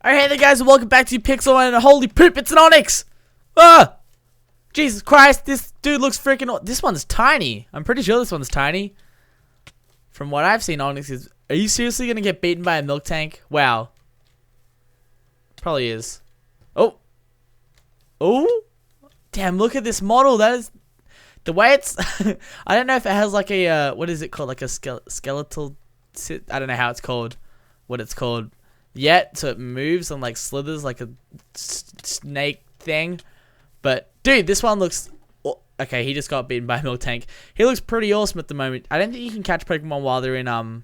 Alright, hey guys, and welcome back to Pixelmon, and holy poop, it's an Onyx! Ah! Jesus Christ, this dude looks freaking. This one's tiny. I'm pretty sure this one's tiny. From what I've seen, Onyx is. Are you seriously gonna get beaten by a milk tank? Wow. Probably is. Oh! Oh! Damn, look at this model. That is. The way it's. I don't know if it has like a. What is it called? Like a skeletal. I don't know how it's called. What it's called. Yet, so it moves and like slithers like a snake thing. But dude, this one looks okay. He just got beaten by a milk tank. He looks pretty awesome at the moment. I don't think you can catch Pokemon while they're in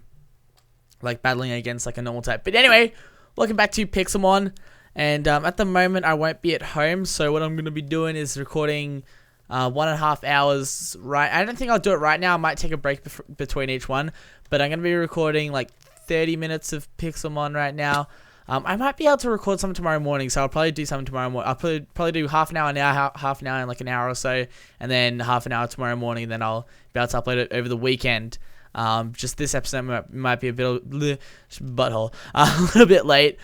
like battling against like a normal type. But anyway, welcome back to Pixelmon. And at the moment I won't be at home, so what I'm gonna be doing is recording 1.5 hours. Right, I don't think I'll do it right now. I might take a break between each one, but I'm gonna be recording like 30 minutes of Pixelmon right now. I might be able to record some tomorrow morning, so I'll probably do something tomorrow morning. I'll probably do half an hour now, half an hour in like an hour or so, and then half an hour tomorrow morning, and then I'll be able to upload it over the weekend. Just this episode might be a bit of butthole, a little bit late.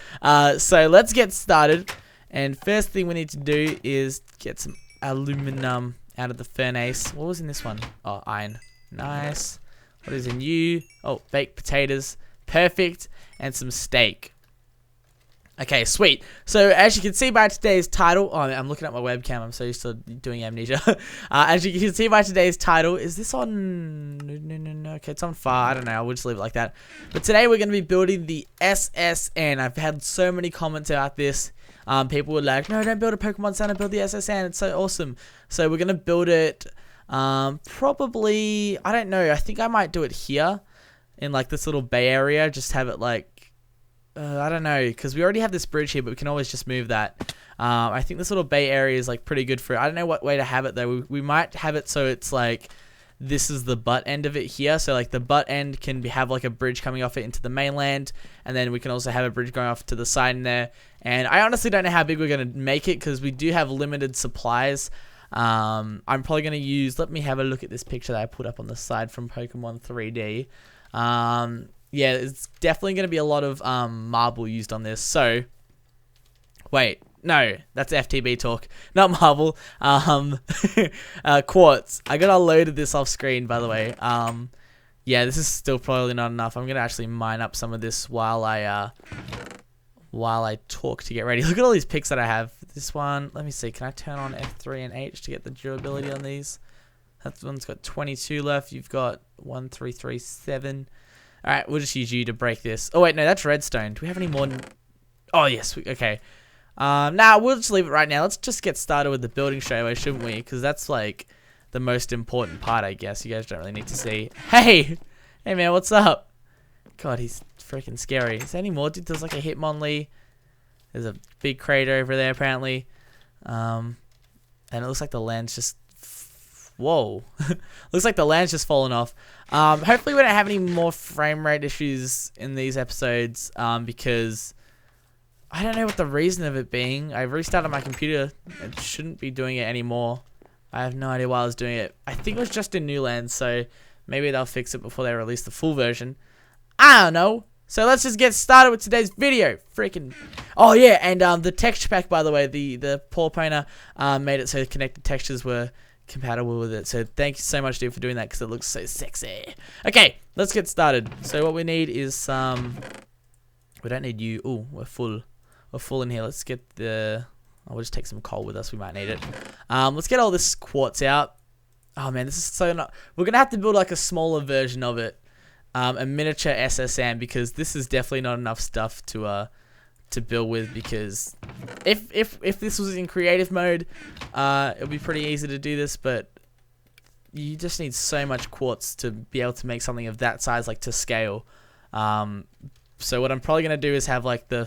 So let's get started. And first thing we need to do is get some aluminum out of the furnace. What was in this one? Oh, iron. Nice. What is in you? Oh, baked potatoes. Perfect. And some steak. Okay, sweet. So as you can see by today's title, oh, I'm looking at my webcam. I'm so used to doing amnesia. As you can see by today's title, is this on? No. Okay, it's on far. I don't know. We'll just leave it like that. But today we're going to be building the SSN. I've had so many comments about this. People were like, no, don't build a Pokemon Center, build the SSN. It's so awesome. So we're going to build it probably, I don't know. I think I might do it here in like this little bay area. Just have it like, I don't know, because we already have this bridge here, but we can always just move that. I think this little bay area is like pretty good for it. I don't know what way to have it though. We might have it so it's like this is the butt end of it here. So like the butt end can have like a bridge coming off it into the mainland, and then we can also have a bridge going off to the side in there. And I honestly don't know how big we're going to make it because we do have limited supplies. I'm probably going to use, let me have a look at this picture that I put up on the side from Pokemon 3D. Yeah, it's definitely going to be a lot of marble used on this. So, wait, no, that's FTB talk, not marble. Quartz. I got unloaded this off screen, by the way. Yeah, this is still probably not enough. I'm going to actually mine up some of this while I talk to get ready. Look at all these picks that I have. This one, let me see. Can I turn on F3 and H to get the durability on these? That one's got 22 left. You've got 1, 3, 3, 7. All right, we'll just use you to break this. Oh wait, no, that's redstone. Do we have any more? Oh yes, okay. Nah, we'll just leave it right now. Let's just get started with the building straight away, shouldn't we? Because that's like the most important part, I guess. You guys don't really need to see. Hey, hey man, what's up? God, he's freaking scary. Is there any more? Dude, there's like a Hitmonlee. There's a big crater over there apparently. And it looks like the land's just. Whoa. Looks like the land's just fallen off. Hopefully we don't have any more frame rate issues in these episodes, because I don't know what the reason of it being. I restarted my computer. It shouldn't be doing it anymore. I have no idea why I was doing it. I think it was just in New Land, so maybe they'll fix it before they release the full version. I don't know. So let's just get started with today's video. Freaking. Oh yeah, and the texture pack, by the way, the Paw Painter made it so the connected textures were compatible with it, so thank you so much, dude, for doing that because it looks so sexy. Okay, let's get started. So what we need is some. We don't need you. Oh, we're full in here. Let's get the. I'll just take some coal with us. We might need it. Let's get all this quartz out. Oh man, this is so not. We're gonna have to build like a smaller version of it, a miniature SSN, because this is definitely not enough stuff to build with, because if this was in creative mode, it would be pretty easy to do this, but you just need so much quartz to be able to make something of that size, like to scale. So what I'm probably going to do is have like the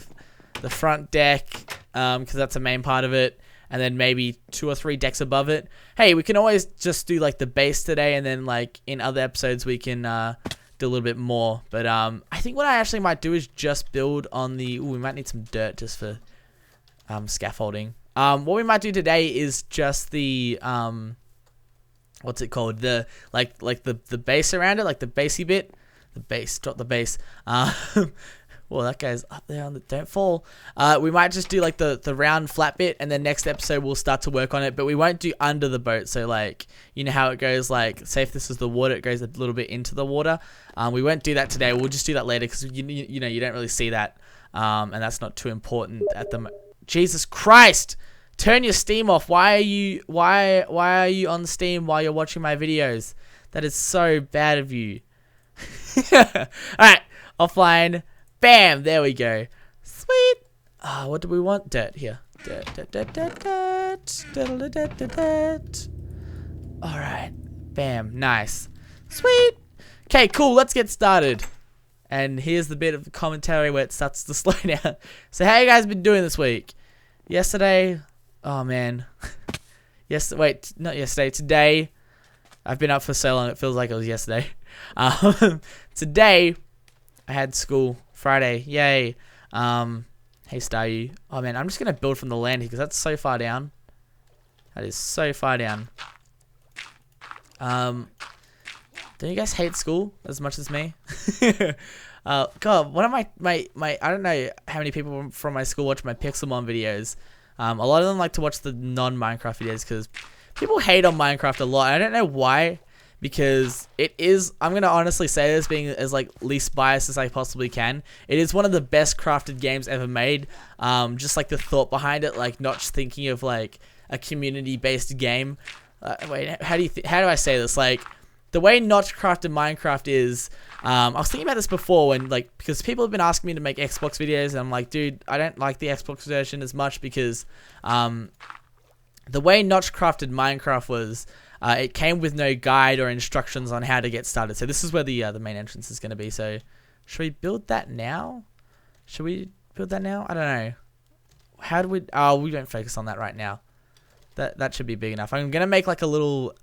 front deck, because that's the main part of it, and then maybe 2 or 3 decks above it. Hey, we can always just do like the base today, and then like in other episodes we can do a little bit more. But I think what I actually might do is just build on the. Ooh, we might need some dirt just for scaffolding. What we might do today is just the what's it called? The like the base around it, like the basey bit. The base, drop the base. Well, that guy's up there on the don't fall. We might just do like the round flat bit, and then next episode we'll start to work on it, but we won't do under the boat. So like, you know how it goes, like say if this is the water, it goes a little bit into the water. We won't do that today. We'll just do that later because you know you don't really see that, and that's not too important at the Jesus Christ. Turn your Steam off. Why are you on Steam while you're watching my videos? That is so bad of you. Alright, offline. Bam! There we go. Sweet. What do we want? Dirt here. Alright. Bam. Nice. Sweet. Okay, cool. Let's get started. And here's the bit of the commentary where it starts to slow down. So how you guys been doing this week? Yesterday... Oh, man. Wait, not yesterday. Today. I've been up for so long, it feels like it was yesterday. Today, I had school. Friday. Yay. Hey, Star, oh, man, I'm just going to build from the land here because that's so far down. That is so far down. Don't you guys hate school as much as me? God, one of my I don't know how many people from my school watch my Pixelmon videos. A lot of them like to watch the non-Minecraft videos because people hate on Minecraft a lot. I don't know why, because it is, I'm going to honestly say this being as like least biased as I possibly can. It is one of the best crafted games ever made. Just like the thought behind it, like not just thinking of like a community-based game. Wait, how do I say this? Like, the way Notch crafted Minecraft is, I was thinking about this before when, like, because people have been asking me to make Xbox videos, and I'm like, dude, I don't like the Xbox version as much because, the way Notch crafted Minecraft was, it came with no guide or instructions on how to get started. So this is where the main entrance is going to be. So, should we build that now? Should we build that now? I don't know. How do we? Oh, we don't focus on that right now. That should be big enough. I'm gonna make like a little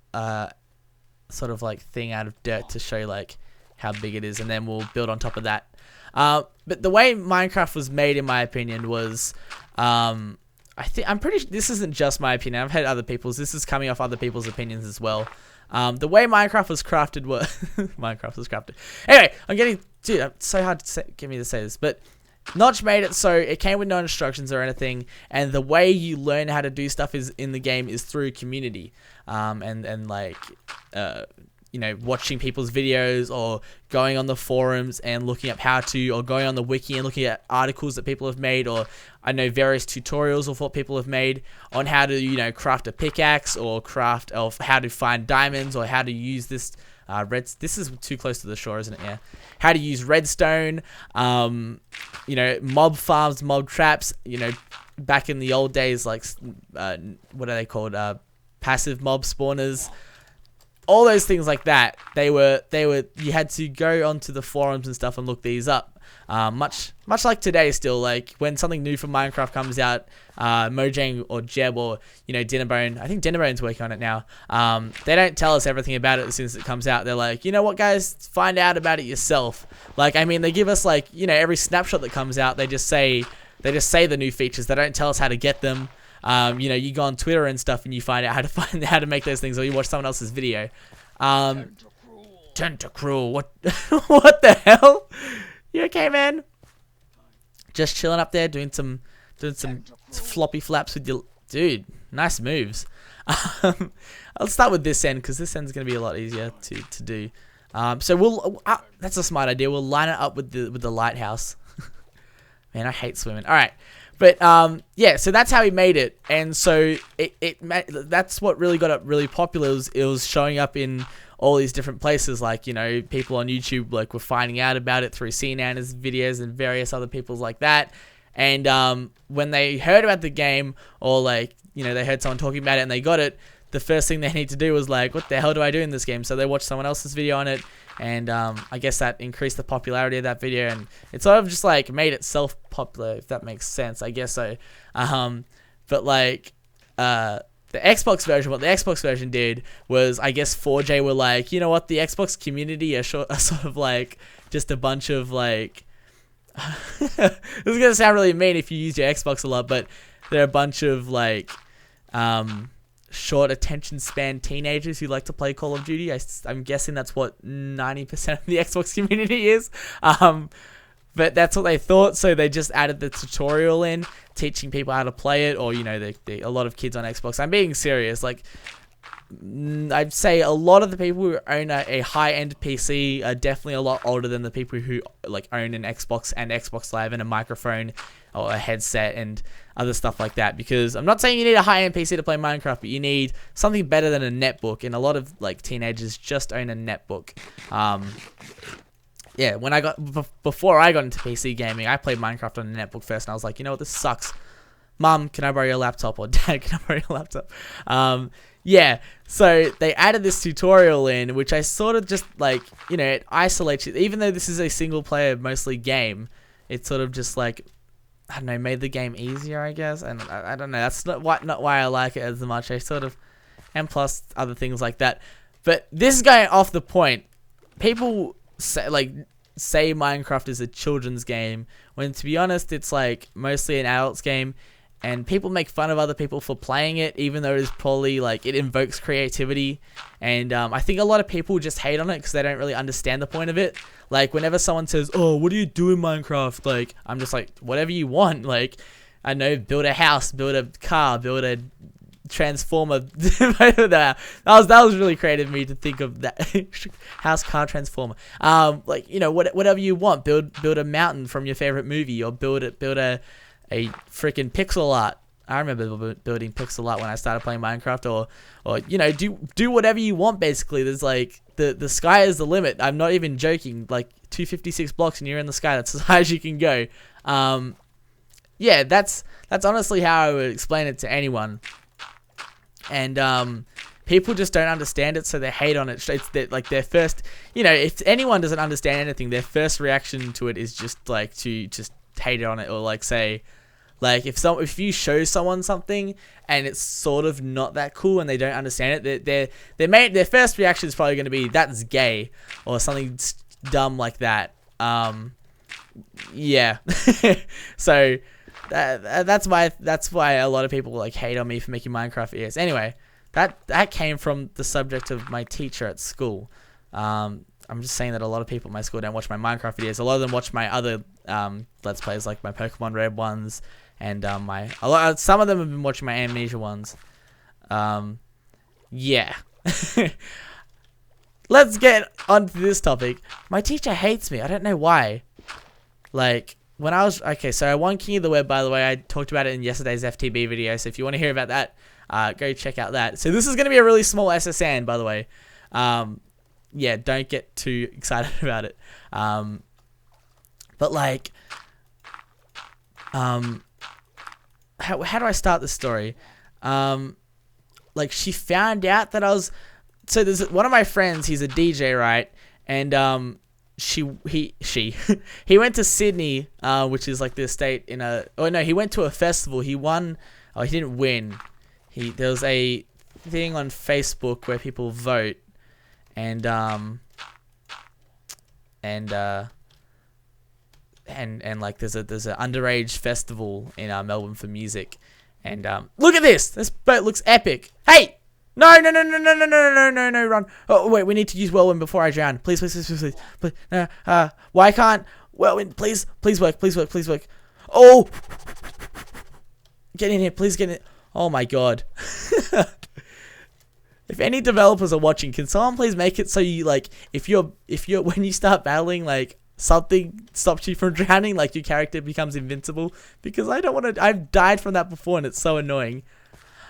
sort of like thing out of dirt to show like how big it is, and then we'll build on top of that. But the way Minecraft was made, in my opinion, was I'm pretty sure this isn't just my opinion. I've had other people's. This is coming off other people's opinions as well. The way Minecraft was crafted was Minecraft was crafted. Anyway, dude, it's so hard to get me to say this, but Notch made it so it came with no instructions or anything, and the way you learn how to do stuff is in the game is through community, and like you know, watching people's videos or going on the forums and looking up how to, or going on the wiki and looking at articles that people have made, or I know various tutorials of what people have made on how to, you know, craft a pickaxe or craft of how to find diamonds or how to use this this is too close to the shore, isn't it? Yeah. How to use redstone, you know, mob farms, mob traps, you know, back in the old days, like, what are they called? Passive mob spawners. All those things like that, you had to go onto the forums and stuff and look these up. Much like today still, like when something new from Minecraft comes out, Mojang or Jeb or, you know, Dinnerbone, I think Dinnerbone's working on it now, they don't tell us everything about it as soon as it comes out. They're like, you know what, guys, find out about it yourself. Like, I mean, they give us, like, you know, every snapshot that comes out, they just say the new features. They don't tell us how to get them. You know, you go on Twitter and stuff and you find out how to make those things, or you watch someone else's video. Tentacruel, what what the hell? You okay, man? Just chilling up there, doing some floppy flaps with your dude. Nice moves. I'll start with this end because this end's gonna be a lot easier to do. So we'll that's a smart idea. We'll line it up with the lighthouse. Man, I hate swimming. All right. But yeah, so that's how he made it, and so that's what really got it really popular. It was showing up in all these different places, like, you know, people on YouTube like were finding out about it through CNAN's videos and various other people's like that. And when they heard about the game, or like, you know, they heard someone talking about it and they got it, the first thing they need to do was like, what the hell do I do in this game? So they watched someone else's video on it. And I guess that increased the popularity of that video, and it sort of just like made itself popular, if that makes sense. I guess so. But like the Xbox version, what the Xbox version did was, I guess 4J were like, you know what, the Xbox community are sort of like just a bunch of like. This is gonna sound really mean if you use your Xbox a lot, but they're a bunch of like short attention span teenagers who like to play Call of Duty. I'm guessing that's what 90% of the Xbox community is. But that's what they thought, so they just added the tutorial in, teaching people how to play it, or, you know, a lot of kids on Xbox. I'm being serious. Like, I'd say a lot of the people who own a high-end PC are definitely a lot older than the people who like own an Xbox and Xbox Live and a microphone or a headset and other stuff like that. Because I'm not saying you need a high-end PC to play Minecraft, but you need something better than a netbook. And a lot of like teenagers just own a netbook. Yeah, before I got into PC gaming, I played Minecraft on a netbook first, and I was like, you know what, this sucks. Mom, can I borrow your laptop? Or Dad, can I borrow your laptop? Yeah, so they added this tutorial in, which I sort of just, like, you know, it isolates you. Even though this is a single-player, mostly game, it sort of just, like, I don't know, made the game easier, I guess. And I don't know, that's not why I like it as much. I sort of, and plus other things like that. But this is going off the point. People say Minecraft is a children's game, when to be honest, it's, like, mostly an adult's game. And people make fun of other people for playing it, even though it is probably, like, it invokes creativity. And I think a lot of people just hate on it because they don't really understand the point of it. Like, whenever someone says, oh, what do you do in Minecraft? Like, I'm just like, whatever you want. Like, I know, build a house, build a car, build a transformer. that was really creative of me to think of that. House, car, transformer. Like, you know, whatever you want. Build a mountain from your favorite movie, or build a freaking pixel art. I remember building pixel art when I started playing Minecraft, or you know, do whatever you want. Basically, there's like the sky is the limit. I'm not even joking. Like 256 blocks and you're in the sky. That's as high as you can go. Yeah, that's honestly how I would explain it to anyone. And people just don't understand it, so they hate on it. It's like their first, you know, if anyone doesn't understand anything, their first reaction to it is just like to just hate on it, or like say, like if you show someone something and it's sort of not that cool and they don't understand it, their first reaction is probably going to be, that's gay, or something dumb like that. Yeah. So that's why a lot of people like hate on me for making Minecraft videos. Anyway, that came from the subject of my teacher at school. I'm just saying that a lot of people at my school don't watch my Minecraft videos. A lot of them watch my other Let's Plays, like my Pokemon Red ones, and some of them have been watching my Amnesia ones. Yeah. Let's get onto this topic. My teacher hates me. I don't know why. Like, when I was... Okay, so I won King of the Web, by the way. I talked about it in yesterday's FTB video, so if you want to hear about that, go check out that. So this is going to be a really small SSN, by the way. Yeah, don't get too excited about it. But like, how do I start this story? Like, she found out that I was, so there's one of my friends, he's a DJ, right? And he went to Sydney, which is like the state in a, oh no, he went to a festival. He won, oh, he didn't win. There was a thing on Facebook where people vote. And like there's an underage festival in Melbourne for music, and look at this boat looks epic. Hey, no, run. Oh wait, we need to use whirlwind before I drown. Please. Why can't whirlwind please work. Oh, get in here, please, get in. Oh my god. If any developers are watching, can someone please make it so you, like, if you're when you start battling, like, something stops you from drowning, like your character becomes invincible, because I don't want to. I've died from that before and it's so annoying.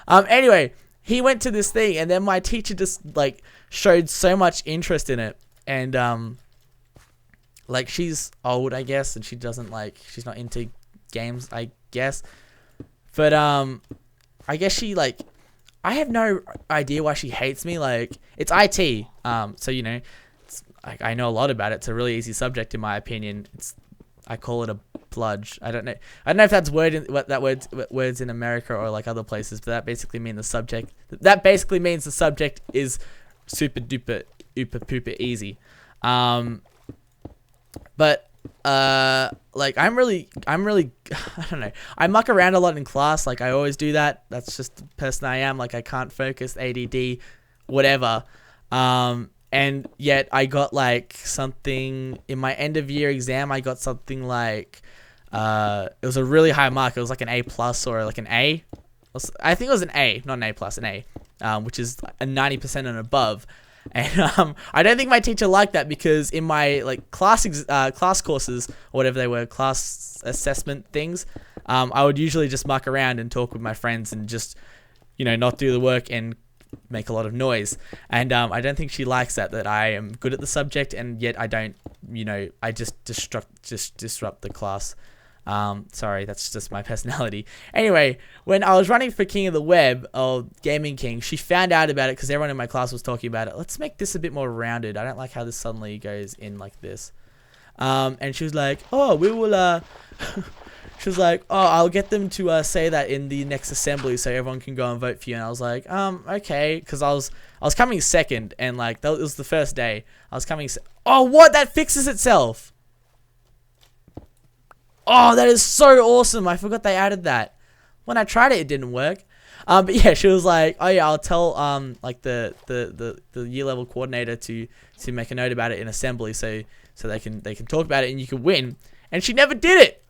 Anyway, he went to this thing, and then my teacher just like showed so much interest in it, and like, she's old, I guess, and she's not into games, I guess, but I guess she like. I have no idea why she hates me. Like, it's IT, so you know, I know a lot about it. It's a really easy subject, in my opinion. I call it a bludge. I don't know if that's words in America or like other places, but that basically means the subject. That basically means the subject is super duper ooper pooper easy. But like I'm really I don't know, I muck around a lot in class, like I always do that. That's just the person I am. Like, I can't focus, ADD, whatever. And yet I got like something in my end of year exam. I got something like it was a really high mark. It was like an A plus or like an A. I think it was an A, not an A plus, an A, which is a 90% and above. And I don't think my teacher liked that, because in my like class courses or whatever they were, class assessment things, I would usually just muck around and talk with my friends and just, you know, not do the work and make a lot of noise. And I don't think she likes that I am good at the subject and yet I don't, you know, I just disrupt the class. Sorry, that's just my personality. Anyway, when I was running for King of the Web, or Gaming King, she found out about it because everyone in my class was talking about it. Let's make this a bit more rounded. I don't like how this suddenly goes in like this. And she was like, oh, we will, she was like, oh, I'll get them to say that in the next assembly so everyone can go and vote for you. And I was like, okay, because I was coming second, and like that was the first day. I was coming. Oh, what? That fixes itself. Oh, that is so awesome. I forgot they added that. When I tried it, it didn't work. But yeah, she was like, oh yeah, I'll tell like the year level coordinator to make a note about it in assembly so they can talk about it and you can win. And she never did it.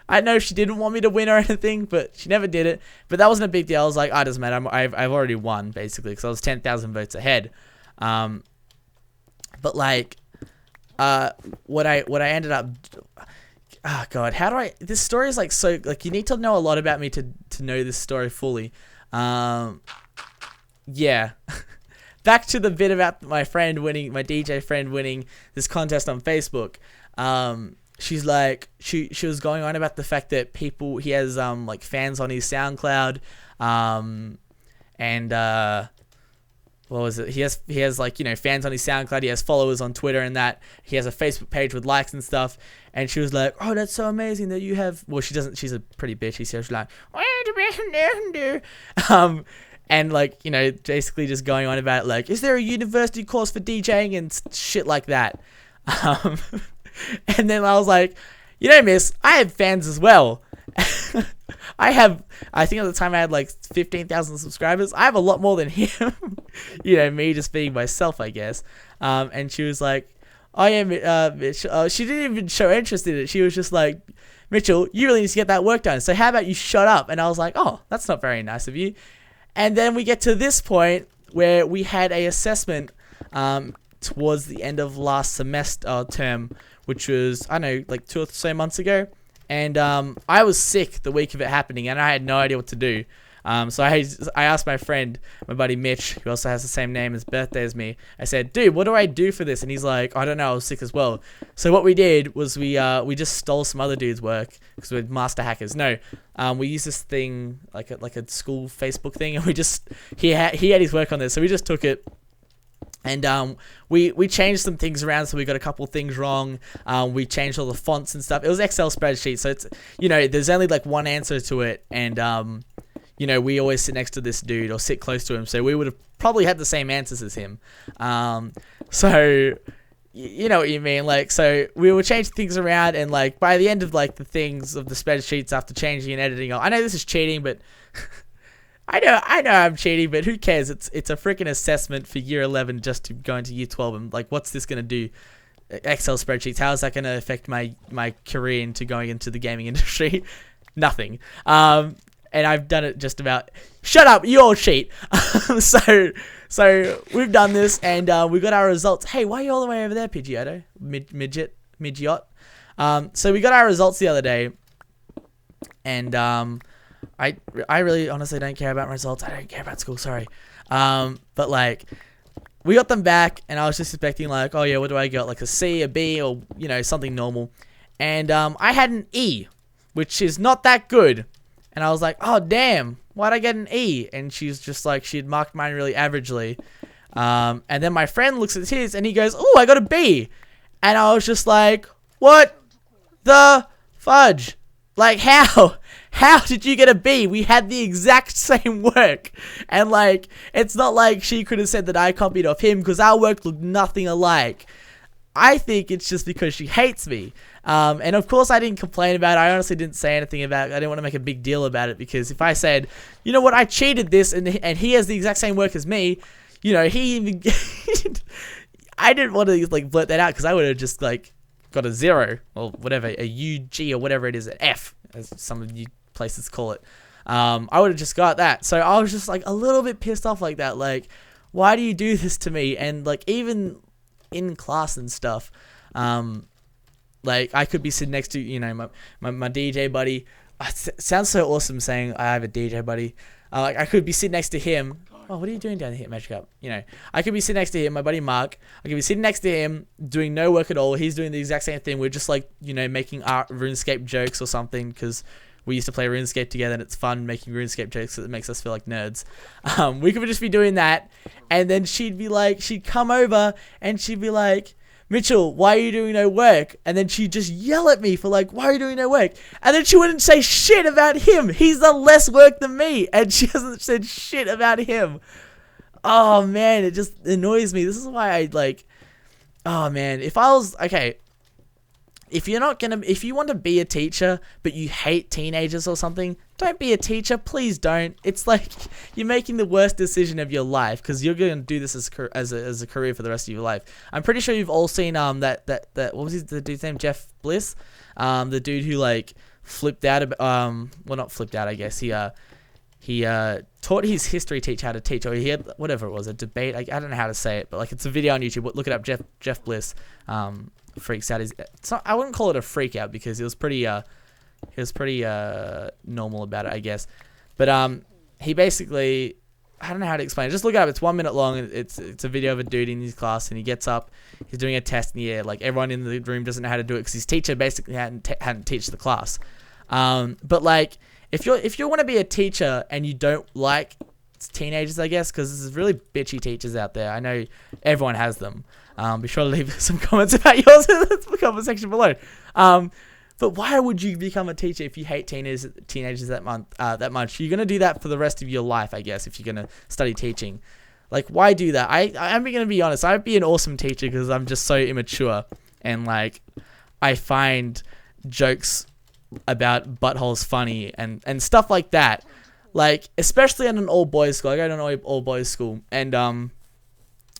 I know she didn't want me to win or anything, but she never did it. But that wasn't a big deal. I was like, oh, it doesn't matter. I've already won, basically, because I was 10,000 votes ahead. But like, what I ended up, oh god, how do I? This story is like so like you need to know a lot about me to know this story fully. Yeah. Back to the bit about my friend winning, my DJ friend winning this contest on Facebook. She's like, she was going on about the fact that he has like fans on his SoundCloud, and what was it? He has like, you know, fans on his SoundCloud. He has followers on Twitter and that. He has a Facebook page with likes and stuff. And she was like, oh, that's so amazing that you have. Well, she doesn't. She's a pretty bitchy. So she's like, and like, you know, basically just going on about like, is there a university course for DJing and shit like that. And then I was like, you know, miss, I have fans as well. I think at the time I had like 15,000 subscribers. I have a lot more than him. You know, me just being myself, I guess. And she was like, oh yeah, Mitch. She didn't even show interest in it. She was just like, Mitchell, you really need to get that work done. So how about you shut up? And I was like, oh, that's not very nice of you. And then we get to this point where we had a assessment towards the end of last semester term, which was, I don't know, like 2 or so months ago. And I was sick the week of it happening, and I had no idea what to do. So I asked my friend, my buddy Mitch, who also has the same name as birthday as me. I said, dude, what do I do for this? And he's like, I don't know, I was sick as well. So what we did was we just stole some other dude's work because we're master hackers. No, we used this thing like a school Facebook thing, and he had his work on this, so we just took it. And we changed some things around, so we got a couple things wrong. We changed all the fonts and stuff. It was Excel spreadsheet, so it's, you know, there's only like one answer to it, and you know, we always sit next to this dude or sit close to him, so we would have probably had the same answers as him. So you know what you mean, like, so we would change things around, and like by the end of like the things of the spreadsheets after changing and editing, I know this is cheating, but I know I'm cheating, but who cares? It's a freaking assessment for year 11 just to go into year 12, and like, what's this gonna do? Excel spreadsheets, how is that gonna affect my career into going into the gaming industry? Nothing. And I've done it just about. Shut up, you all cheat. So we've done this, and we got our results. Hey, why are you all the way over there, Pidgeotto? Midget. So we got our results the other day, and I really honestly don't care about my results. I don't care about school, sorry. But like, we got them back, and I was just expecting like, oh yeah, what do I got? Like a C, a B, or, you know, something normal. And I had an E, which is not that good. And I was like, oh damn, why'd I get an E? And she's just like, she had marked mine really averagely. And then my friend looks at his, and he goes, oh, I got a B. And I was just like, what the fudge? Like, how? How did you get a B? We had the exact same work. And like, it's not like she could have said that I copied off him, because our work looked nothing alike. I think it's just because she hates me. And of course I didn't complain about it. I honestly didn't say anything about it. I didn't want to make a big deal about it, because if I said, you know what, I cheated this, and he has the exact same work as me, you know, he even I didn't want to like blurt that out because I would have just like got a 0 or whatever, a UG or whatever it is, an F as some of you places call it. I would have just got that. So I was just like a little bit pissed off like that. Like, why do you do this to me? And like even in class and stuff, like I could be sitting next to, you know, my DJ buddy. It sounds so awesome saying I have a DJ buddy. Like I could be sitting next to him. Oh, what are you doing down here, Magic Up? You know, I could be sitting next to him, my buddy Mark. I could be sitting next to him doing no work at all. He's doing the exact same thing. We're just like, you know, making art RuneScape jokes or something because we used to play RuneScape together and it's fun making RuneScape jokes. It makes us feel like nerds. We could just be doing that. And then she'd come over and she'd be like, Mitchell, why are you doing no work? And then she'd just yell at me for like, why are you doing no work? And then she wouldn't say shit about him. He's done less work than me. And she hasn't said shit about him. Oh man, it just annoys me. This is why I like, oh man, if you want to be a teacher, but you hate teenagers or something, don't be a teacher. Please don't. It's like you're making the worst decision of your life because you're going to do this as a career for the rest of your life. I'm pretty sure you've all seen that what was the dude's name? Jeff Bliss, the dude who like flipped out. Well, not flipped out. I guess he taught his history teacher how to teach, or he had whatever it was, a debate. I don't know how to say it, but like it's a video on YouTube. Look it up. Jeff Bliss. Freaks out. I wouldn't call it a freak out because he was pretty normal about it, I guess. But he basically, I don't know how to explain it. Just look it up. It's 1 minute long. It's a video of a dude in his class, and he gets up. He's doing a test in the air. Like everyone in the room doesn't know how to do it because his teacher basically hadn't taught the class. But like if you want to be a teacher and you don't like teenagers, I guess, because there's really bitchy teachers out there. I know everyone has them. Be sure to leave some comments about yours in the comment section below. But why would you become a teacher if you hate teenagers that much? You're gonna do that for the rest of your life, I guess, if you're gonna study teaching. Like, why do that? I'm gonna be honest. I'd be an awesome teacher because I'm just so immature and like I find jokes about buttholes funny and stuff like that. Like, especially in an all-boys school. I go to an all-boys school. And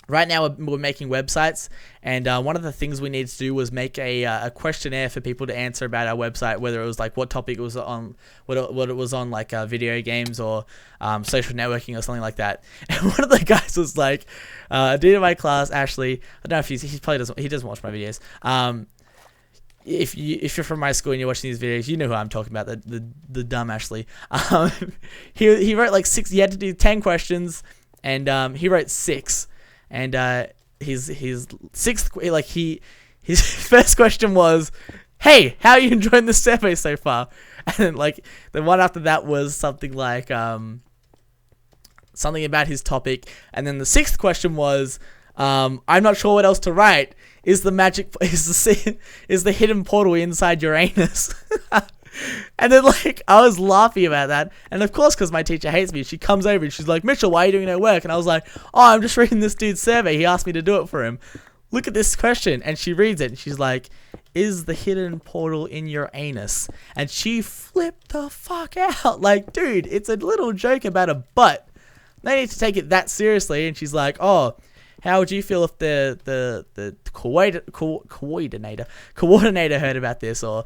right now we're making websites. And one of the things we need to do was make a questionnaire for people to answer about our website, whether it was like what topic it was on, what it was on, like video games or social networking or something like that. And one of the guys was like, a dude in my class, Ashley, I don't know if he probably doesn't watch my videos. If you're from my school and you're watching these videos, you know who I'm talking about, the dumb Ashley. He wrote like 6. He had to do 10 questions, and he wrote 6. And his sixth, like his first question was, "Hey, how are you enjoying the survey so far?" And then like the one after that was something like something about his topic, and then the 6th question was, "I'm not sure what else to write. Is the hidden portal inside your anus?" And then like I was laughing about that, and of course because my teacher hates me, she comes over and she's like, "Mitchell, why are you doing no work?" And I was like, "Oh, I'm just reading this dude's survey. He asked me to do it for him. Look at this question." And she reads it and she's like, "Is the hidden portal in your anus?" And she flipped the fuck out. Like, dude, it's a little joke about a butt. They need to take it that seriously. And she's like, "Oh, how would you feel if the coordinator heard about this?" Or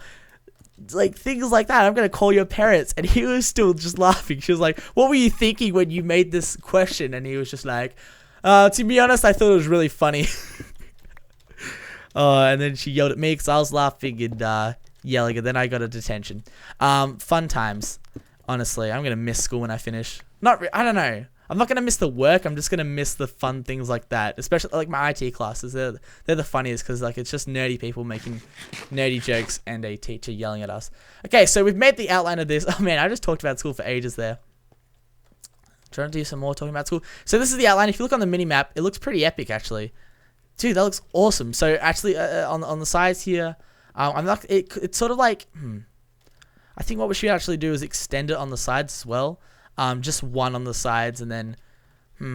like things like that. "I'm gonna call your parents." And he was still just laughing. She was like, "What were you thinking when you made this question?" And he was just like, "To be honest, I thought it was really funny." And then she yelled at me because I was laughing and yelling, and then I got a detention. Fun times. Honestly, I'm gonna miss school when I finish. I don't know. I'm not gonna miss the work. I'm just gonna miss the fun things like that, especially like my IT classes. They're the funniest because like it's just nerdy people making nerdy jokes and a teacher yelling at us. Okay, so we've made the outline of this. Oh man, I just talked about school for ages there. Trying to do some more talking about school. So this is the outline. If you look on the mini map, it looks pretty epic actually. Dude, that looks awesome. So actually, on the sides here, I'm not. It's sort of like. I think what we should actually do is extend it on the sides as well. Just one on the sides, and then let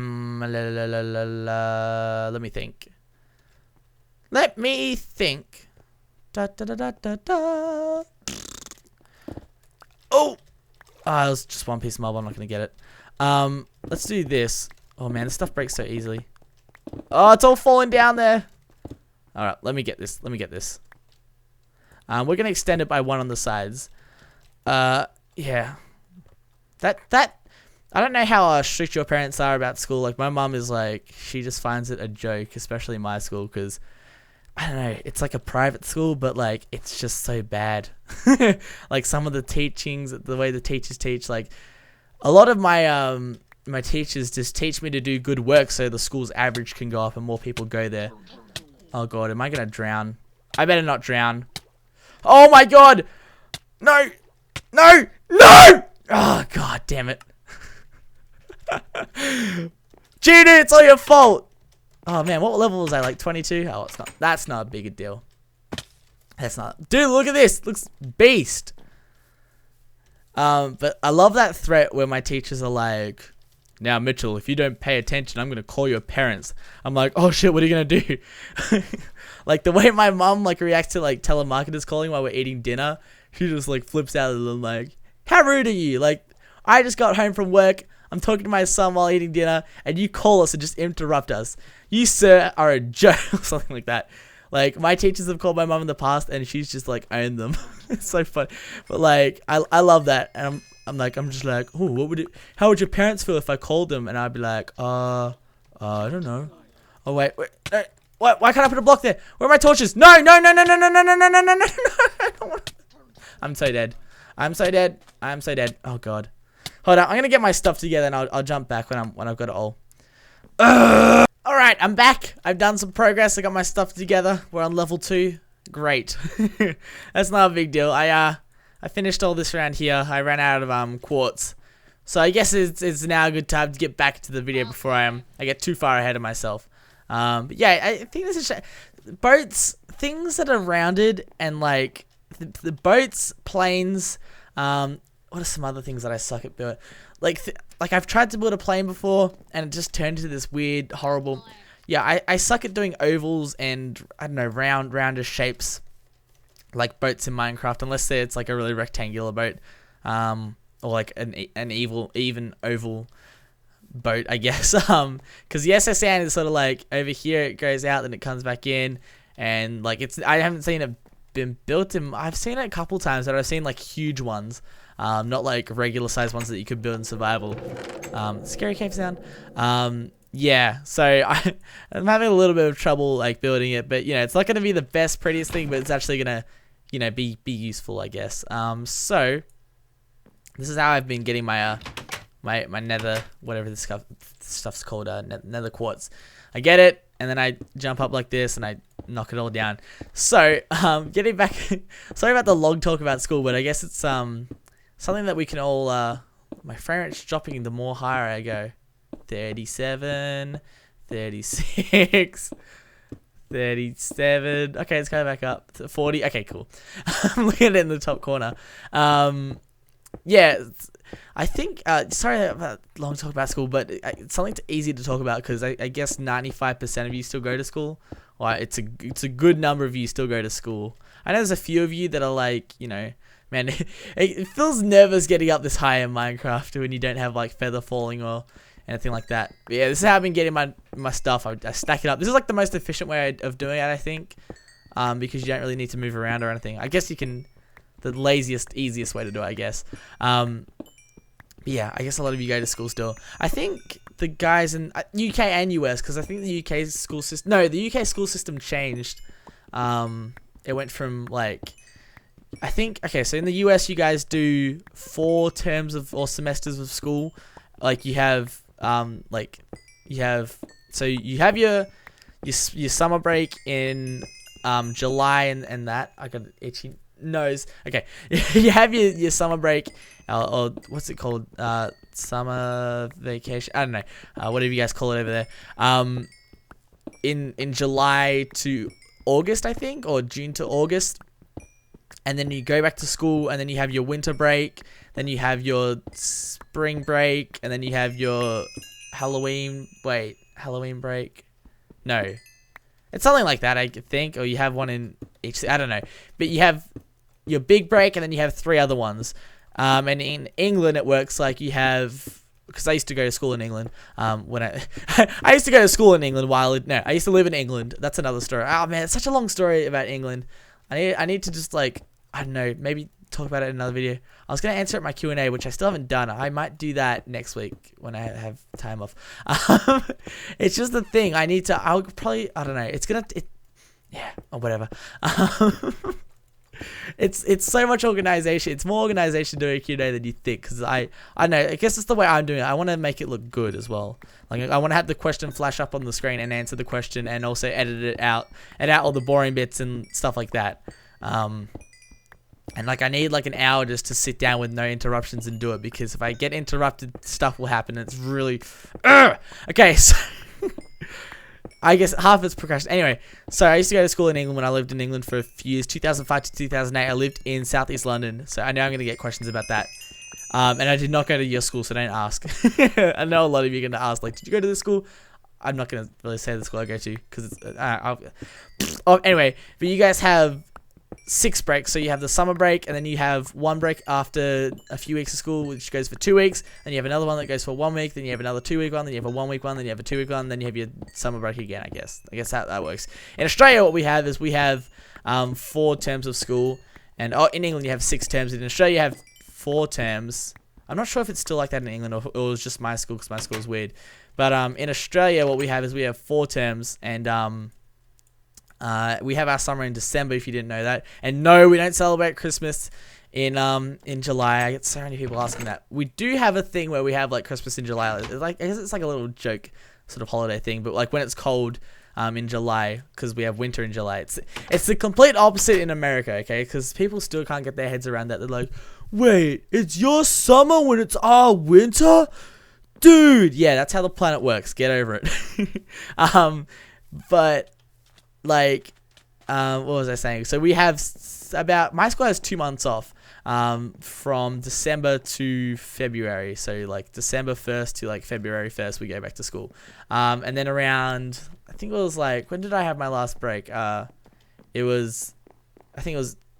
me think. Oh, it was just one piece of marble. I'm not gonna get it. Let's do this. Oh man, this stuff breaks so easily. Oh, it's all falling down there. All right, let me get this. Let me get this. We're gonna extend it by 1 on the sides. Yeah. That. I don't know how strict your parents are about school. Like my mom is like, she just finds it a joke, especially my school, because I don't know, it's like a private school, but like it's just so bad. Like some of the teachings, the way the teachers teach, like a lot of my my teachers just teach me to do good work so the school's average can go up and more people go there. Oh god, am I gonna drown? I better not drown. Oh my god! No! No! No! Oh god damn it. Cheater, it's all your fault. Oh man, what level was I? Like 22? Oh, it's not. That's not a big a deal. That's not. Dude, look at this. Looks beast. But I love that threat where my teachers are like, "Now, Mitchell, if you don't pay attention, I'm gonna call your parents." I'm like, "Oh shit, what are you gonna do?" Like the way my mom like reacts to like telemarketers calling while we're eating dinner, she just like flips out and like, "How rude are you? Like, I just got home from work. I'm talking to my son while eating dinner, and you call us and just interrupt us. You, sir, are a joke," or something like that. Like, my teachers have called my mom in the past, and she's just, like, owned them. It's so fun. But, like, I love that. And I'm just like, oh, how would your parents feel if I called them? And I'd be like, I don't know. Oh, wait. No, why can't I put a block there? Where are my torches? No. I'm so dead. I'm so dead. Oh, God. Hold on, I'm gonna get my stuff together and I'll jump back when I've got it all. Alright, I'm back. I've done some progress. I got my stuff together. We're on level 2. Great. That's not a big deal. I finished all this around here. I ran out of quartz. So I guess it's now a good time to get back to the video before I get too far ahead of myself. But yeah, I think this is boats, things that are rounded and like the boats, planes, what are some other things that I suck at building? Like I've tried to build a plane before, and it just turned into this weird, horrible. Yeah, I suck at doing ovals and I don't know roundish shapes, like boats in Minecraft. Unless it's like a really rectangular boat, or like an even oval boat, I guess. Because the SSN is sort of like over here, it goes out, then it comes back in, and like I haven't seen it been built in. I've seen it a couple times, but I've seen like huge ones. Not like regular sized ones that you could build in survival. Scary cave sound. Yeah, so I'm having a little bit of trouble like building it, but you know, it's not going to be the best, prettiest thing, but it's actually going to, you know, be useful, I guess. So this is how I've been getting my my nether, whatever this stuff's called, nether quartz. I get it, and then I jump up like this, and I knock it all down. So getting back, sorry about the long talk about school, but I guess it's something that we can all, my frame rate's dropping the more higher I go. 37, 36, 37. Okay, let's go back up to 40. Okay, cool. I'm looking at it in the top corner. Yeah, I think, sorry about long talk about school, but it's something easy to talk about because I guess 95% of you still go to school. Well, it's a good number of you still go to school. I know there's a few of you that are like, you know, man, it feels nervous getting up this high in Minecraft when you don't have like feather falling or anything like that. But yeah, this is how I've been getting my stuff. I stack it up. This is like the most efficient way of doing it, I think, because you don't really need to move around or anything. I guess you can, the laziest, easiest way to do it, I guess. Yeah, I guess a lot of you go to school still. I think the guys in UK and US, because I think the UK school system, no, the UK school system changed. It went from like, I think, okay, so in the US you guys do 4 terms of or semesters of school. Like you have so you have your summer break in July and that. I got an itchy nose. Okay. You have your summer break or what's it called? Summer vacation. I don't know. Whatever you guys call it over there. In July to August, I think, or June to August. And then you go back to school, and then you have your winter break, then you have your spring break, and then you have your Halloween break. No. It's something like that, I think, or you have one in each, I don't know. But you have your big break, and then you have 3 other ones. And in England, it works like you have because I used to go to school in England. When I used to go to school in England I used to live in England. That's another story. Oh man, it's such a long story about England. I need to just like, I don't know, maybe talk about it in another video. I was gonna answer it in my Q&A, which I still haven't done. I might do that next week when I have time off. It's just the thing. I don't know. Yeah, or whatever. It's so much organization. It's more organization doing a Q&A than you think, because I know, I guess it's the way I'm doing it. I want to make it look good as well. Like, I want to have the question flash up on the screen and answer the question, and also edit it out all the boring bits and stuff like that. And like, I need like an hour just to sit down with no interruptions and do it, because if I get interrupted, stuff will happen. And it's really okay. So I guess half it's procrastination. Anyway, so I used to go to school in England when I lived in England for a few years, 2005 to 2008. I lived in Southeast London, so I know I'm going to get questions about that. And I did not go to your school, so don't ask. I know a lot of you are going to ask, like, did you go to this school? I'm not going to really say the school I go to, because it's... anyway, but you guys have 6 breaks. So you have the summer break, and then you have 1 break after a few weeks of school, which goes for 2 weeks. Then you have another one that goes for 1 week. Then you have another 2-week one. Then you have a 1-week one. Then you have a 2-week one. Then you have your summer break again, I guess. How that works. In Australia, what we have is 4 terms of school. And in England, you have 6 terms. In Australia, you have 4 terms. I'm not sure if it's still like that in England, or if it was just my school, because my school is weird. But in Australia, what we have is 4 terms. And we have our summer in December, if you didn't know that. And no, we don't celebrate Christmas in July. I get so many people asking that. We do have a thing where we have like Christmas in July. I guess it's like a little joke sort of holiday thing. But like when it's cold in July, because we have winter in July, it's the complete opposite in America, okay? Because people still can't get their heads around that. They're like, wait, it's your summer when it's our winter? Dude, yeah, that's how the planet works. Get over it. But like, what was I saying? So we have my school has 2 months off, from December to February. So like December 1st to like February 1st, we go back to school. And then around, I think it was like, when did I have my last break? I think it was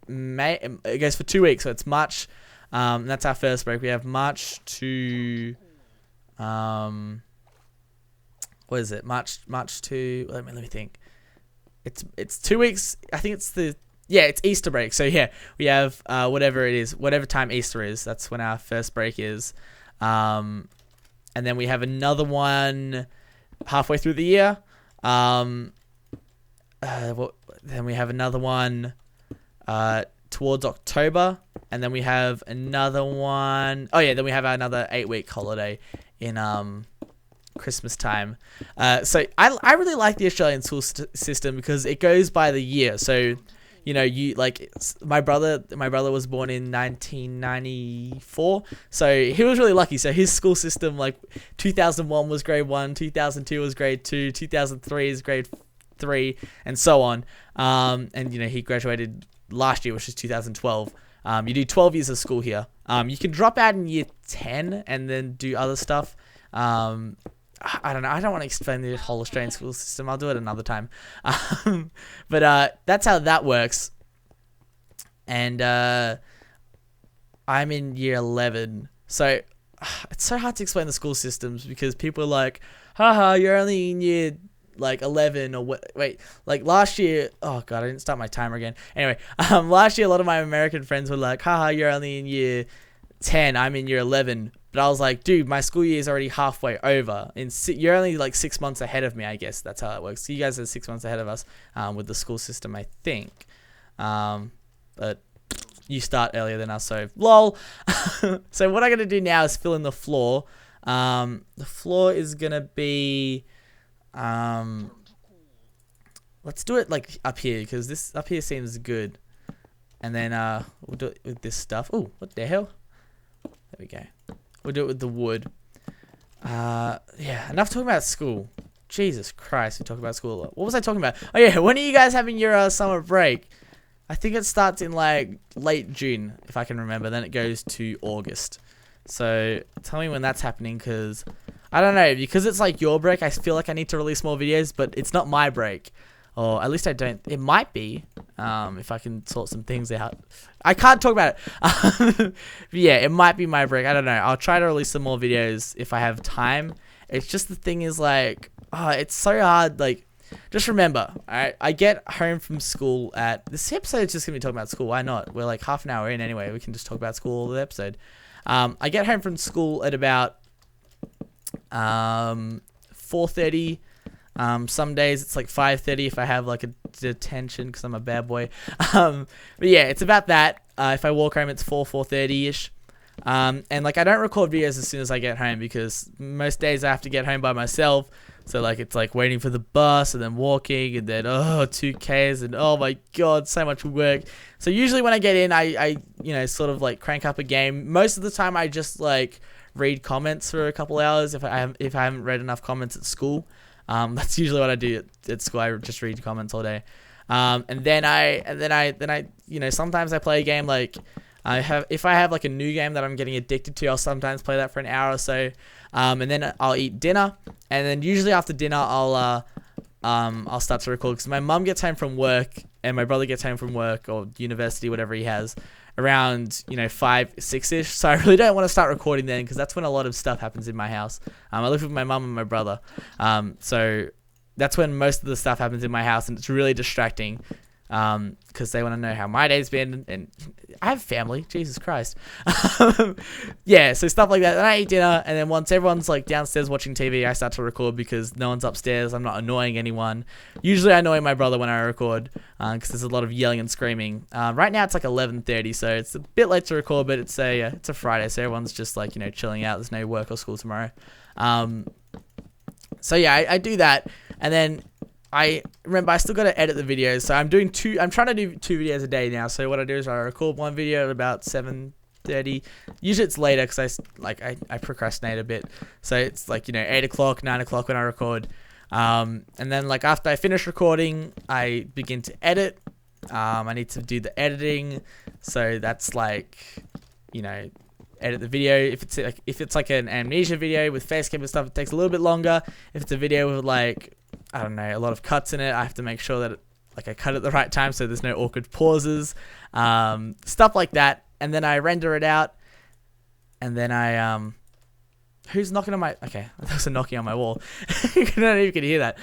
May. It goes for 2 weeks. So it's March. That's our first break. We have March to, what is it? March to, let me think. It's 2 weeks. I think it's it's Easter break. So yeah, we have whatever it is, whatever time Easter is. That's when our first break is. And then we have another one halfway through the year. Then we have another one towards October, and then we have another one. Oh yeah, then we have another 8-week holiday in Christmas time. So I really like the Australian school system, because it goes by the year. So, you know, you like, my brother was born in 1994, so he was really lucky. So his school system, like 2001 was grade 1, 2002 was grade 2, 2003 is grade 3, and so on. And you know, he graduated last year, which is 2012. You do 12 years of school here. You can drop out in year 10 and then do other stuff. I don't know. I don't want to explain the whole Australian school system. I'll do it another time. But that's how that works. And I'm in year 11. So it's so hard to explain the school systems, because people are like, haha, you're only in year like 11 or what? Wait, like last year, oh god, I didn't start my timer again. Anyway, last year a lot of my American friends were like, haha, you're only in year 10, I'm in year 11. But I was like, dude, my school year is already halfway over. You're only like 6 months ahead of me, I guess. That's how it works. So you guys are 6 months ahead of us with the school system, I think. But you start earlier than us, so lol. So what I'm going to do now is fill in the floor. The floor is going to be... let's do it like up here, because this up here seems good. And then we'll do it with this stuff. Oh, what the hell? There we go. We'll do it with the wood. Yeah, enough talking about school. Jesus Christ, we talk about school a lot. What was I talking about? Oh yeah, when are you guys having your summer break? I think it starts in like late June, if I can remember. Then it goes to August. So tell me when that's happening, because I don't know. Because it's like your break, I feel like I need to release more videos, but it's not my break. or at least I don't. It might be, if I can sort some things out. I can't talk about it. But yeah, it might be my break. I don't know. I'll try to release some more videos if I have time. It's just the thing is like, it's so hard. Like, just remember, I get home from school at, this episode is just gonna be talking about school. Why not? We're like half an hour in anyway. We can just talk about school all the episode. I get home from school at about 4:30. Some days it's like 5:30 if I have like a detention because I'm a bad boy. But yeah, it's about that. If I walk home, it's 4:30ish. And like I don't record videos as soon as I get home because most days I have to get home by myself. So like it's like waiting for the bus and then walking and then 2Ks and oh my god, so much work. So usually when I get in, I sort of like crank up a game. Most of the time I just like read comments for a couple hours if I haven't read enough comments at school. That's usually what I do at school. I just read comments all day. And then I sometimes I play a game like if I have like a new game that I'm getting addicted to, I'll sometimes play that for an hour or so. And then I'll eat dinner, and then usually after dinner I'll start to record because my mum gets home from work and my brother gets home from work or university, whatever he has, around 5-6ish. So I really don't want to start recording then because that's when a lot of stuff happens in my house. I live with my mum and my brother, so that's when most of the stuff happens in my house, and it's really distracting. Because they want to know how my day's been, and I have family, Jesus Christ. Yeah, so stuff like that. Then I eat dinner, and then once everyone's like downstairs watching TV, I start to record because no one's upstairs. I'm not annoying anyone. Usually I annoy my brother when I record because there's a lot of yelling and screaming. Right now it's like 11:30, so it's a bit late to record, but it's a Friday, so everyone's just like chilling out. There's no work or school tomorrow. So yeah, I do that, and then I remember I still got to edit the videos, so I'm trying to do 2 videos a day now. So what I do is I record one video at about 7:30. Usually it's later because I procrastinate a bit. So it's like 8 o'clock, 9 o'clock when I record. And then like after I finish recording, I begin to edit. I need to do the editing, so that's like edit the video. If it's like an amnesia video with face cam and stuff, it takes a little bit longer. If it's a video with like a lot of cuts in it, I have to make sure that I cut at the right time so there's no awkward pauses, stuff like that. And then I render it out, and then I who's knocking on my, okay, there's a knocking on my wall. I don't know if you can hear that.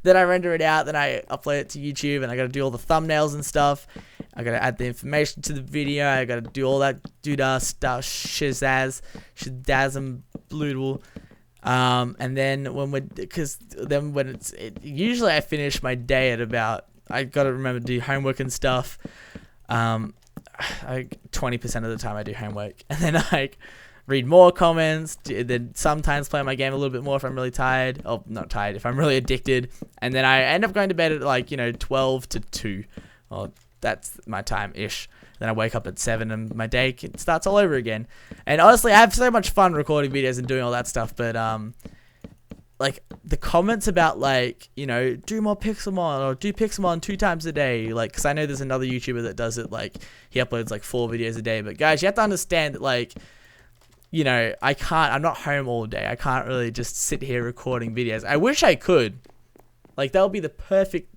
Then I render it out, then I upload it to YouTube, and I gotta do all the thumbnails and stuff. I gotta add the information to the video. I gotta do all that doodah stuff, shazam, bloodle. And then usually I finish my day at about, I gotta remember to do homework and stuff. 20% of the time I do homework, and then I read more comments, then sometimes play my game a little bit more if I'm really tired, or not tired, if I'm really addicted, and then I end up going to bed at 12 to 2, well, that's my time-ish. Then I wake up at 7 and my day starts all over again. And honestly, I have so much fun recording videos and doing all that stuff, but the comments about do more Pixelmon or do Pixelmon 2 times a day, because I know there's another YouTuber that does it, he uploads 4 videos a day. But guys, you have to understand that I'm not home all day. I can't really just sit here recording videos. I wish I could. That would be the perfect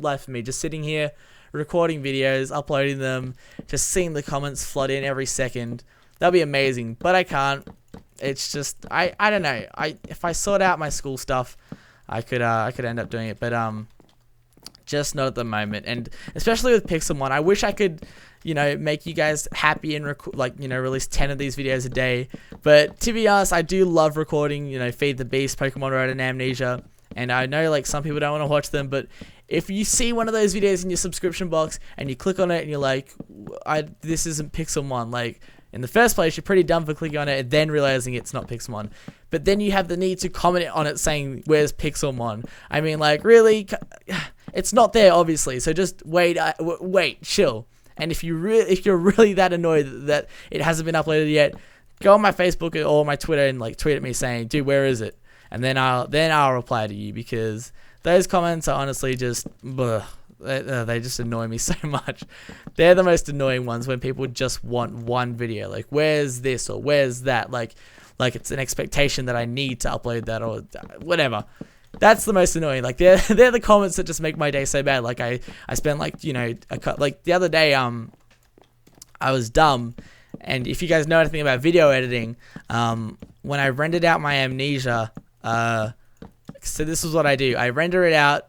life for me, just sitting here recording videos, uploading them, just seeing the comments flood in every second. That'd be amazing, but I can't. It's just I don't know. If I sort out my school stuff, I could end up doing it, but just not at the moment. And especially with Pixelmon, I wish I could make you guys happy and release 10 of these videos a day. But to be honest, I do love recording Feed the Beast, Pokemon Red, and Amnesia. And I know some people don't want to watch them, but if you see one of those videos in your subscription box and you click on it and you're like, this isn't Pixelmon, in the first place, you're pretty dumb for clicking on it and then realizing it's not Pixelmon. But then you have the need to comment on it saying, where's Pixelmon? I mean, really? It's not there, obviously. So just wait, chill. And if you're really that annoyed that it hasn't been uploaded yet, go on my Facebook or my Twitter and tweet at me saying, dude, where is it? And then I'll reply to you, because those comments are honestly just, they just annoy me so much. They're the most annoying ones when people just want one video, where's this or where's that, like it's an expectation that I need to upload that or whatever. That's the most annoying. Like they're the comments that just make my day so bad. Like I spent like, you know, like the other day I was dumb, and if you guys know anything about video editing, when I rendered out my Amnesia, so this is what I do. I render it out.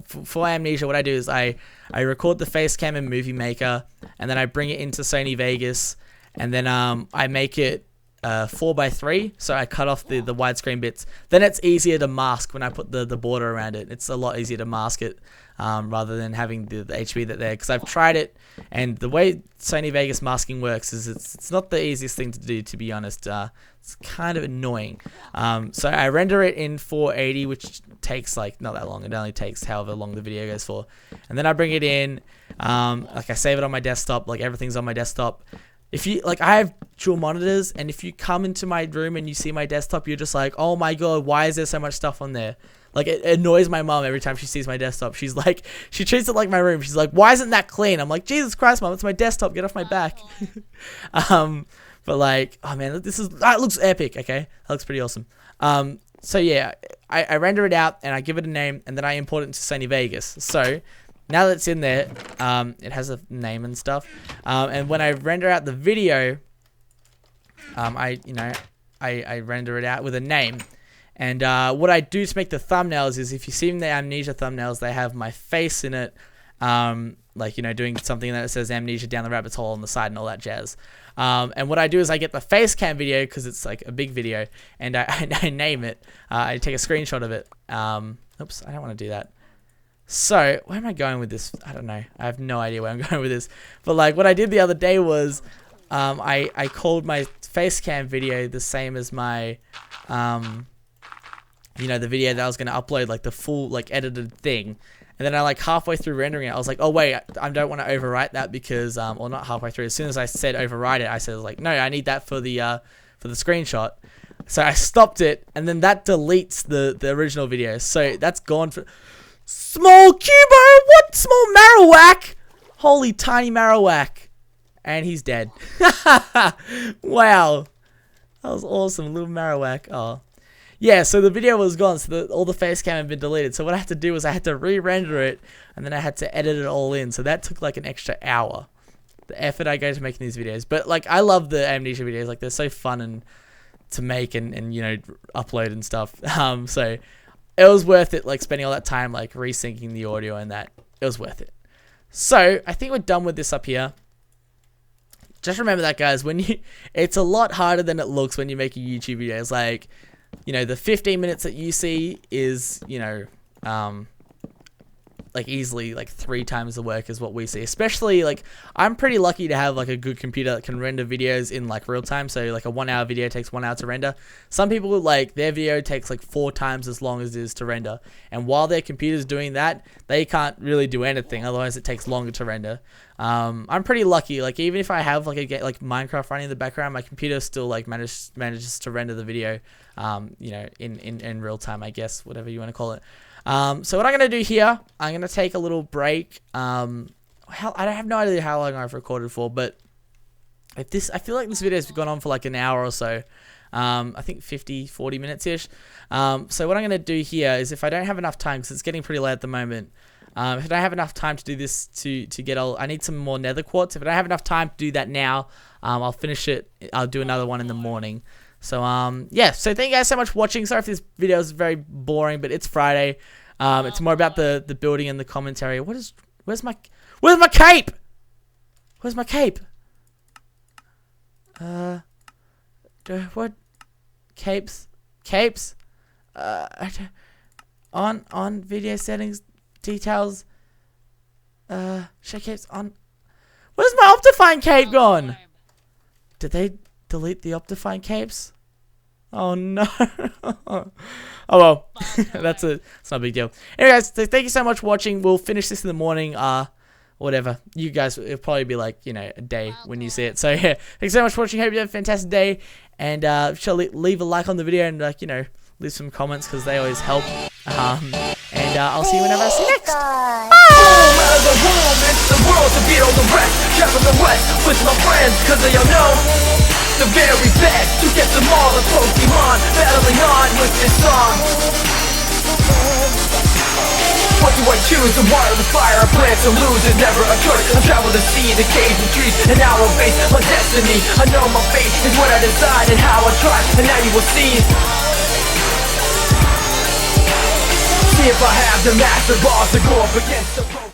For Amnesia, what I do is I record the face cam in Movie Maker, and then I bring it into Sony Vegas, and then I make it 4:3, so I cut off the widescreen bits. Then it's easier to mask when I put the border around it. It's a lot easier to mask it rather than having the HB that there, because I've tried it, and the way Sony Vegas masking works is it's not the easiest thing to do, to be honest. It's kind of annoying. So I render it in 480, which takes like not that long. It only takes however long the video goes for, and then I bring it in. Like I save it on my desktop. Like everything's on my desktop. If you like, I have dual monitors, and if you come into my room and you see my desktop, you're just like, oh my god, why is there so much stuff on there? Like it annoys my mom every time she sees my desktop. She's like, she treats it like my room. She's like, why isn't that clean? I'm like, Jesus Christ, mom, it's my desktop. Get off my back. But like, oh man, that looks epic. Okay, that looks pretty awesome. So yeah, I render it out and I give it a name, and then I import it into Sony Vegas. So now that it's in there, it has a name and stuff. And when I render out the video, I render it out with a name. And what I do to make the thumbnails is, if you see in the Amnesia thumbnails, they have my face in it, like, you know, doing something that says Amnesia down the rabbit's hole on the side and all that jazz. And what I do is I get the face cam video, because it's like a big video, and I name it. I take a screenshot of it. Oops, I don't want to do that. So where am I going with this? I don't know. I have no idea where I'm going with this. But like what I did the other day was, I called my face cam video the same as my, you know, the video that I was going to upload, like the full like edited thing. And then I like halfway through rendering it, I was like, oh wait, I don't want to overwrite that, because, or not halfway through. As soon as I said overwrite it, I said like, no, I need that for the screenshot. So I stopped it, and then that deletes the original video. So that's gone for small Cubo. What small Marowak? Holy tiny Marowak, and he's dead. Wow, that was awesome, little Marowak. Oh. Yeah, so the video was gone, so all the face cam had been deleted. So what I had to do was I had to re-render it, and then I had to edit it all in. So that took like an extra hour. The effort I go to making these videos. But like, I love the Amnesia videos. Like, they're so fun and to make and you know, upload and stuff. So it was worth it, like spending all that time like resyncing the audio and that. It was worth it. So I think we're done with this up here. Just remember that, guys, it's a lot harder than it looks when you make a YouTube video. It's like, you know, the 15 minutes that you see is, you know, like easily like 3 times the work as what we see. Especially like, I'm pretty lucky to have like a good computer that can render videos in like real time. So like a 1 hour video takes 1 hour to render. Some people, like, their video takes like 4 times as long as it is to render. And while their computer's doing that, they can't really do anything. Otherwise it takes longer to render. I'm pretty lucky. Like, even if I have like like Minecraft running in the background, my computer still like manages to render the video, you know, in real time, I guess, whatever you want to call it. So what I'm gonna do here, I'm gonna take a little break. I have no idea how long I've recorded for, but I feel like this video's gone on for like an hour or so. I think 40 minutes ish. So what I'm gonna do here is, if I don't have enough time, because it's getting pretty late at the moment. If I don't have enough time to do this to get all, I need some more nether quartz. If I don't have enough time to do that now, I'll finish it. I'll do another one in the morning. So yeah. So thank you guys so much for watching. Sorry if this video is very boring, but it's Friday. It's more about the building and the commentary. Where's my cape? Where's my cape? What capes? On video settings. Details. Show capes on. Where's my Optifine cape gone? Did they delete the Optifine capes? Oh no. Oh well. It's not a big deal. Anyway, guys, thank you so much for watching. We'll finish this in the morning. Whatever. You guys, it'll probably be like, you know, a day when you see it. So yeah, thanks so much for watching. Hope you have a fantastic day. And leave a like on the video, and like, you know, leave some comments, because they always help. And I'll see you whenever I see you next. Bye! The world to beat all the rest. Travel the west with my friends, cause they all know the very best to get them all. The Pokemon battling on with this song. What do I choose? The water, the fire, I plan to lose. It never occurred. I travel the sea, the caves, the trees, and now I face my destiny. I know my fate is what I decide and how I try, and now you will see. See if I have the master balls to go up against the